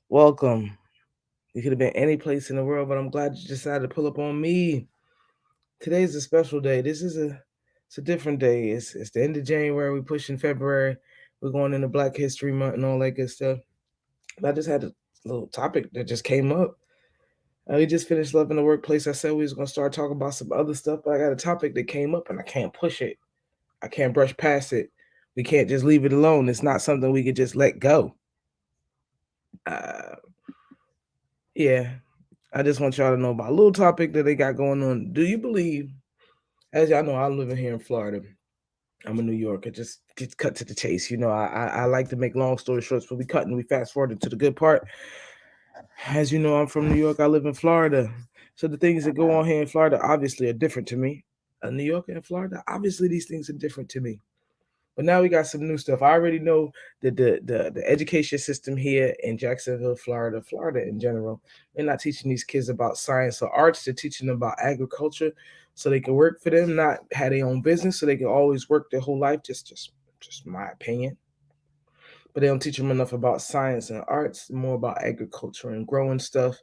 Welcome. You could have been any place in the world, but I'm glad you decided to pull up on me. Today's a special day. It's a different day. It's the end of January. We're pushing February. We're going into Black History Month and all that good stuff. But I just had a little topic that just came up. We just finished Love in the Workplace. I said we was gonna start talking about some other stuff, but I got a topic that came up and I can't push it. I can't brush past it. We can't just leave it alone. It's not something we could just let go. Uh, yeah, I just want y'all to know about a little topic that they got going on. Do you believe, as y'all know, I'm living here in Florida. I'm a New Yorker. Just get cut to the chase. I like to make long story short, but we cut and we fast forward to the good part. As you know, I'm from New York. I live in Florida. So the things that go on here in Florida obviously are different to me. A New Yorker in Florida, obviously these things are different to me. But now we got some new stuff. I already know that the education system here in Jacksonville, Florida in general, they're not teaching these kids about science or arts. They're teaching them about agriculture so they can work for them, not have their own business so they can always work their whole life. Just my opinion. But they don't teach them enough about science and arts, more about agriculture and growing stuff.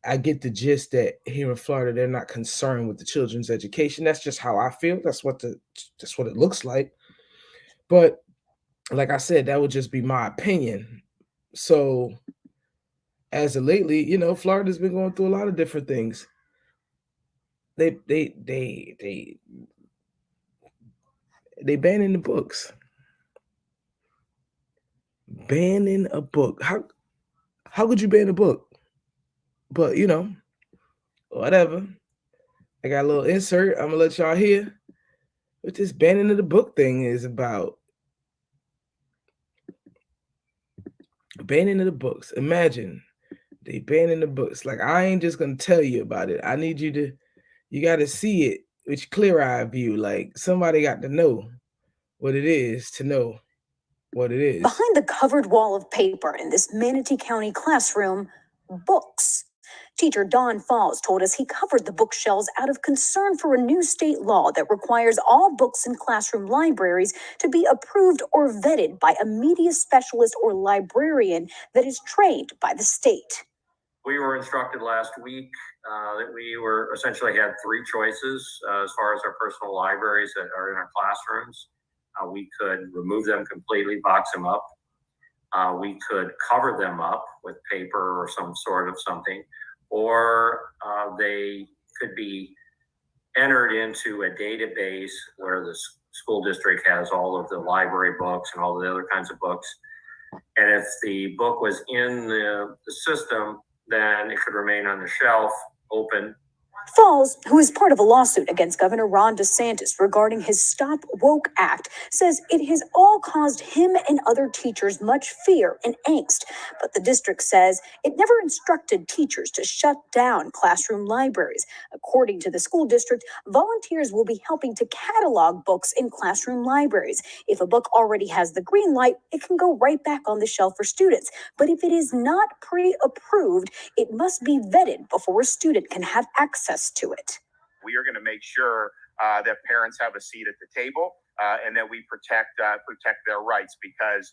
I get the gist that here in Florida they're not concerned with the children's education. That's just how I feel. That's what it looks like. But like I said, that would just be my opinion. So as of lately, Florida's been going through a lot of different things. They banning the books, banning a book. How could you ban a book? But whatever. I got a little insert. I'm gonna let y'all hear what this banning of the book thing is about. Banning of the books. Imagine they banning the books. Like I ain't just gonna tell you about it. I need you got to see it with your clear eye view. Like somebody got to know what it is to know what it is. Behind the covered wall of paper in this Manatee County classroom, books. Teacher Don Falls told us he covered the bookshelves out of concern for a new state law that requires all books in classroom libraries to be approved or vetted by a media specialist or librarian that is trained by the state. We were instructed last week that we were essentially had three choices as far as our personal libraries that are in our classrooms. We could remove them completely, box them up. We could cover them up with paper or some sort of something, or they could be entered into a database where the school district has all of the library books and all the other kinds of books. And if the book was in the system, then it could remain on the shelf open. Falls, who is part of a lawsuit against Governor Ron DeSantis regarding his Stop Woke Act, says it has all caused him and other teachers much fear and angst. But the district says it never instructed teachers to shut down classroom libraries. According to the school district, volunteers will be helping to catalog books in classroom libraries. If a book already has the green light, it can go right back on the shelf for students. But if it is not pre-approved, it must be vetted before a student can have access to it. We are going to make sure that parents have a seat at the table and that we protect their rights, because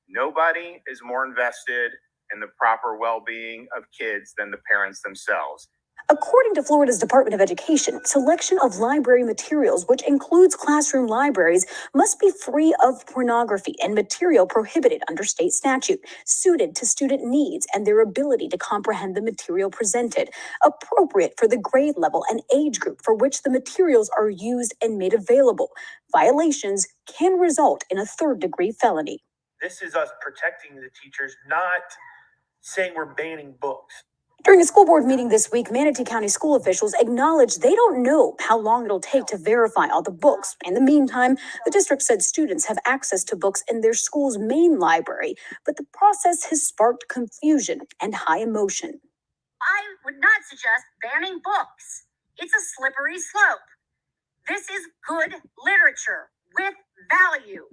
nobody is more invested in the proper well-being of kids than the parents themselves. According to Florida's Department of Education, selection of library materials, which includes classroom libraries, must be free of pornography and material prohibited under state statute, suited to student needs and their ability to comprehend the material presented, appropriate for the grade level and age group for which the materials are used and made available. Violations can result in a third-degree felony. This is us protecting the teachers, not saying we're banning books. During a school board meeting this week, Manatee County school officials acknowledged they don't know how long it'll take to verify all the books. In the meantime, the district said students have access to books in their school's main library, but the process has sparked confusion and high emotion. I would not suggest banning books. It's a slippery slope. This is good literature with value.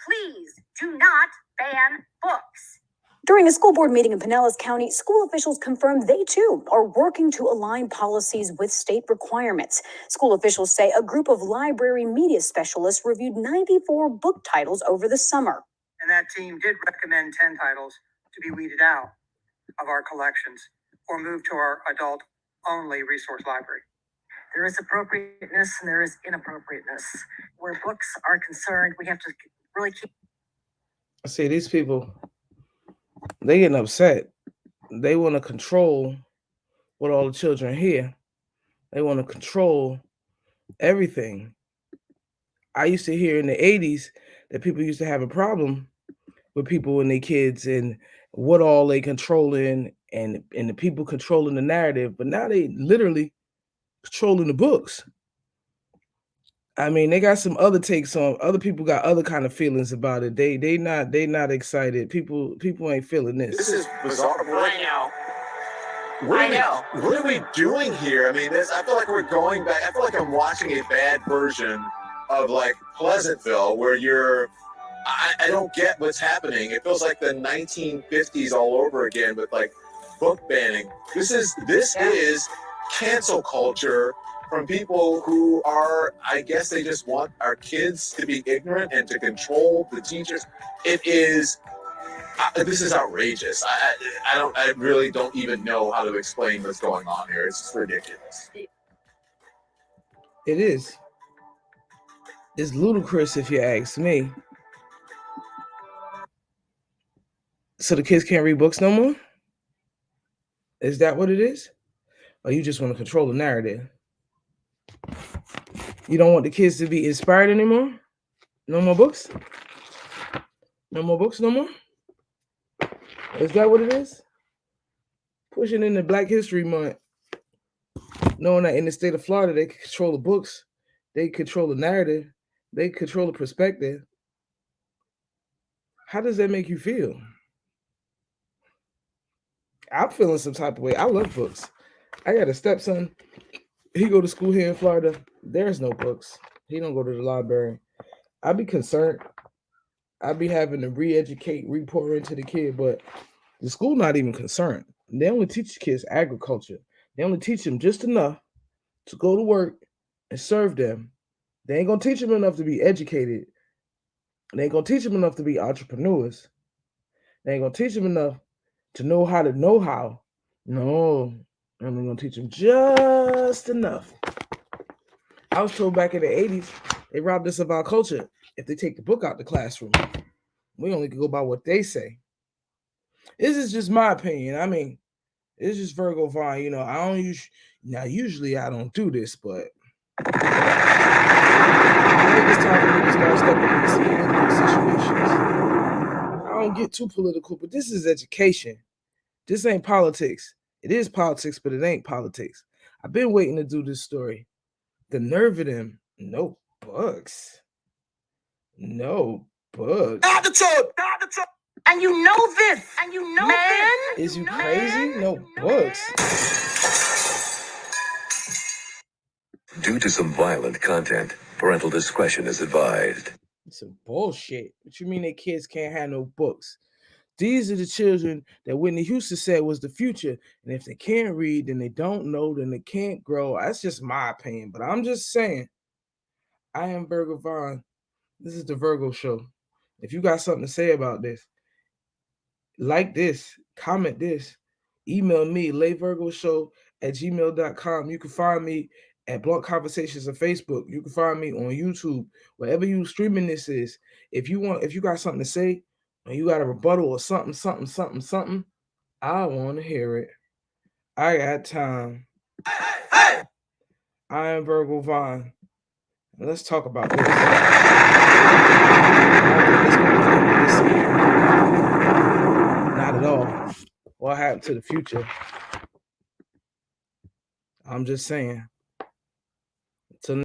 Please do not ban books. During a school board meeting in Pinellas County, school officials confirmed they too are working to align policies with state requirements. School officials say a group of library media specialists reviewed 94 book titles over the summer. And that team did recommend 10 titles to be weeded out of our collections or moved to our adult-only resource library. There is appropriateness and there is inappropriateness. Where books are concerned, we have to really keep. See, these people, they getting upset. They want to control what all the children hear. They want to control everything. I used to hear in the 80s that people used to have a problem with people and their kids and what all they controlling and the people controlling the narrative, but now they literally controlling the books. I mean, they got some other takes on. Other people got other kind of feelings about it. They not excited. People ain't feeling this. This is bizarre. I know. What are we doing here? I mean, I feel like we're going back. I feel like I'm watching a bad version of like Pleasantville, where I don't get what's happening. It feels like the 1950s all over again with like book banning. This is cancel culture from people who are, I guess they just want our kids to be ignorant and to control the teachers. It is, this is outrageous. I really don't even know how to explain what's going on here. It's just ridiculous. It is. It's ludicrous if you ask me. So the kids can't read books no more? Is that what it is? Or you just want to control the narrative? You don't want the kids to be inspired anymore? No more books? No more books no more? Is that what it is? Pushing into Black History Month, knowing that in the state of Florida, they can control the books, they control the narrative, they control the perspective. How does that make you feel? I'm feeling some type of way. I love books. I got a stepson. He go to school here in Florida. There's no books. He don't go to the library. I'd be concerned. I'd be having to re-educate, re-pour into the kid, but the school not even concerned. They only teach kids agriculture. They only teach them just enough to go to work and serve them. They ain't gonna teach them enough to be educated. They ain't gonna teach them enough to be entrepreneurs. They ain't gonna teach them enough to know how to know how. No, I'm only gonna teach them just enough. I was told back in the 80s, they robbed us of our culture if they take the book out the classroom. We only can go by what they say. This is just my opinion. I mean, it's just Virgo Vaughn. You know, I don't usually I don't do this, but I think it's time for me to start stepping into some political situations. I don't get too political, but this is education. This ain't politics. It is politics, but it ain't politics. I've been waiting to do this story. The nerve of them. No books. No books. And you know this. And you know man. Is you crazy? No books. Due to some violent content, parental discretion is advised. It's some bullshit. What you mean that kids can't have no books? These are the children that Whitney Houston said was the future. And if they can't read, then they don't know, then they can't grow. That's just my opinion. But I'm just saying, I am Virgo Vaughn. This is the Virgo Show. If you got something to say about this, like this, comment this, email me, layvirgoshow@gmail.com. You can find me at Blunt Conversations on Facebook. You can find me on YouTube, wherever you streaming this is. If you got something to say, and you got a rebuttal or something, I want to hear it. I got time. I am Virgo Vaughn. Let's talk about this. Not at all. What happened to the future? I'm just saying.